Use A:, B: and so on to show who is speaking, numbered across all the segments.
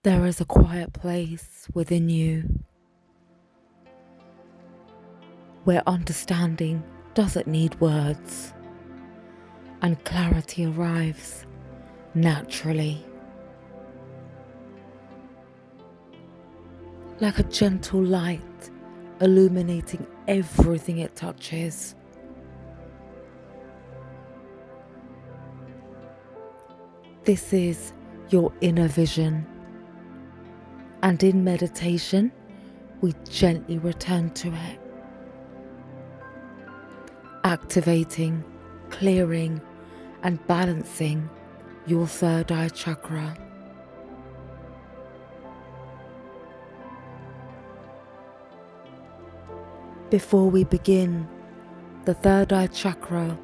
A: There is a quiet place within you where understanding doesn't need words and clarity arrives naturally, like a gentle light illuminating everything it touches. This is your inner vision, and in meditation, we gently return to it, activating, clearing, and balancing your third eye chakra. Before we begin, the third eye chakra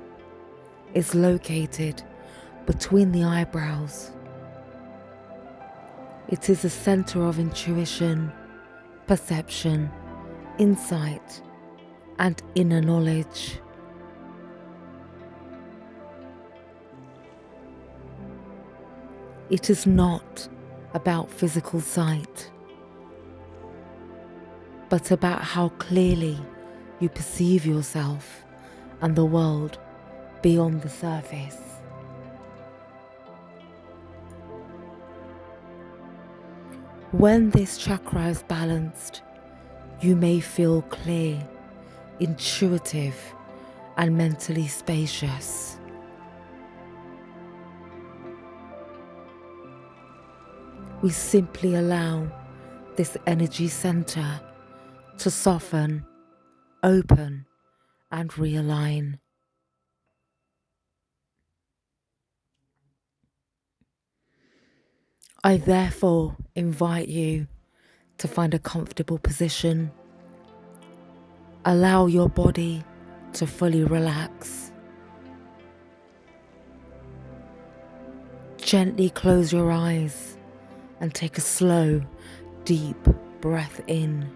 A: is located between the eyebrows. It is a center of intuition, perception, insight, and inner knowledge. It is not about physical sight, but about how clearly you perceive yourself and the world beyond the surface. When this chakra is balanced, you may feel clear, intuitive, and mentally spacious. We simply allow this energy center to soften, open, and realign. I therefore invite you to find a comfortable position. Allow your body to fully relax. Gently close your eyes and take a slow, deep breath in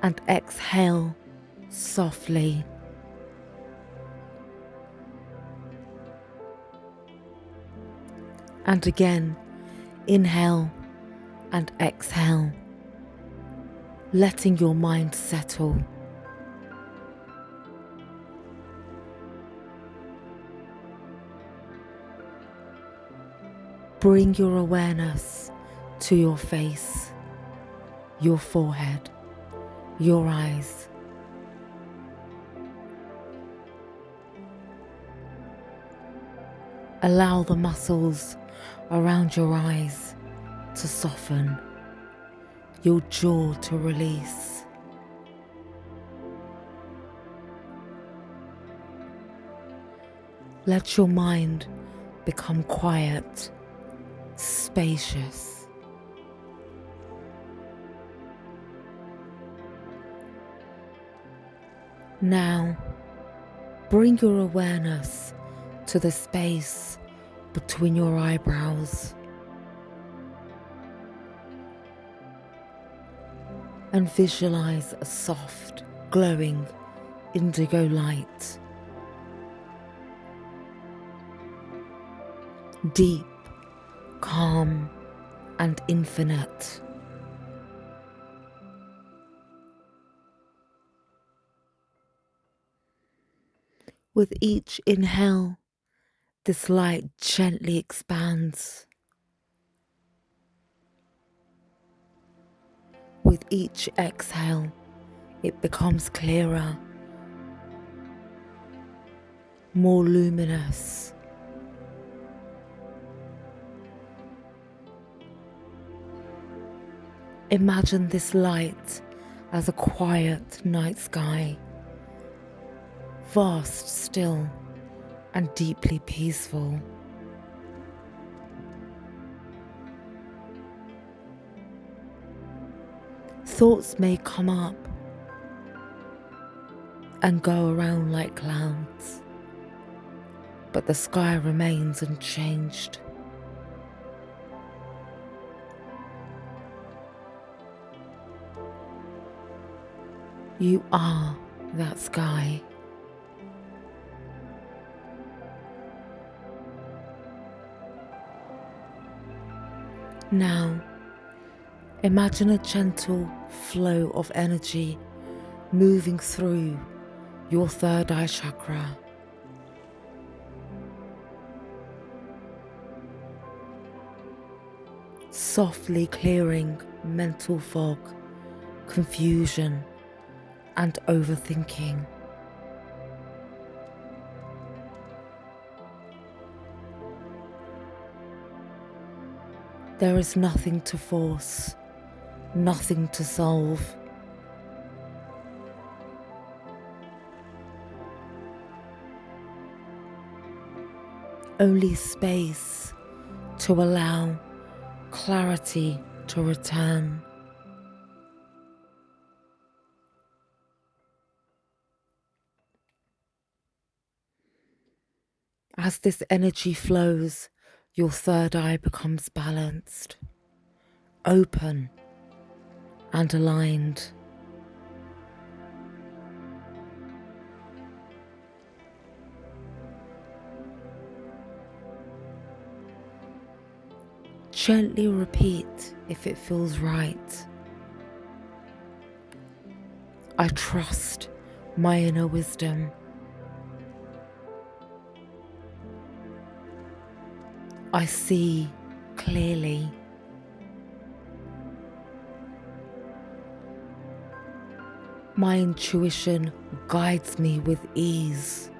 A: and exhale softly. And again, inhale and exhale, letting your mind settle. Bring your awareness to your face, your forehead, your eyes. Allow the muscles around your eyes to soften, your jaw to release. Let your mind become quiet, spacious. Now, bring your awareness to the space between your eyebrows and visualize a soft, glowing indigo light. Deep, calm, and infinite. With each inhale, this light gently expands. With each exhale, it becomes clearer, more luminous. Imagine this light as a quiet night sky, vast, still, and deeply peaceful. Thoughts may come up and go around like clouds, but the sky remains unchanged. You are that sky. Now, Imagine a gentle flow of energy moving through your third eye chakra. Softly clearing mental fog, confusion, and overthinking. There is nothing to force, nothing to solve. Only space to allow clarity to return. As this energy flows, your third eye becomes balanced, open, and aligned. Gently repeat if it feels right. I trust my inner wisdom. I see clearly. My intuition guides me with ease.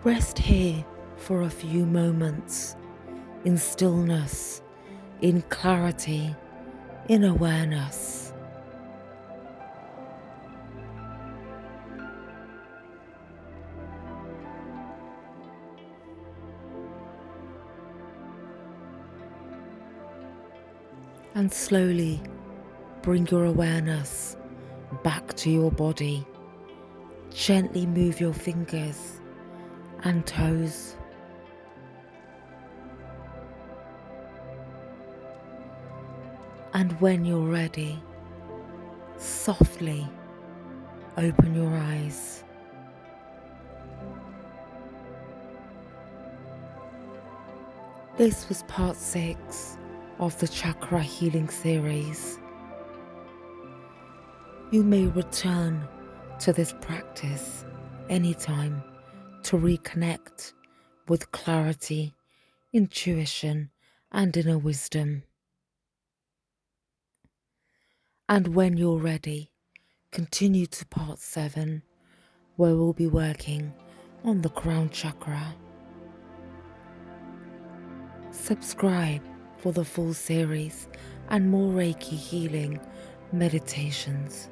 A: Rest here for a few moments, in stillness, in clarity, in awareness. And slowly bring your awareness back to your body. Gently move your fingers and toes. And when you're ready, softly open your eyes. This was part 6 of the Chakra Healing series. You may return to this practice anytime to reconnect with clarity, intuition, and inner wisdom. And when you're ready, continue to part 7, where we'll be working on the crown chakra. Subscribe for the full series and more Reiki healing meditations.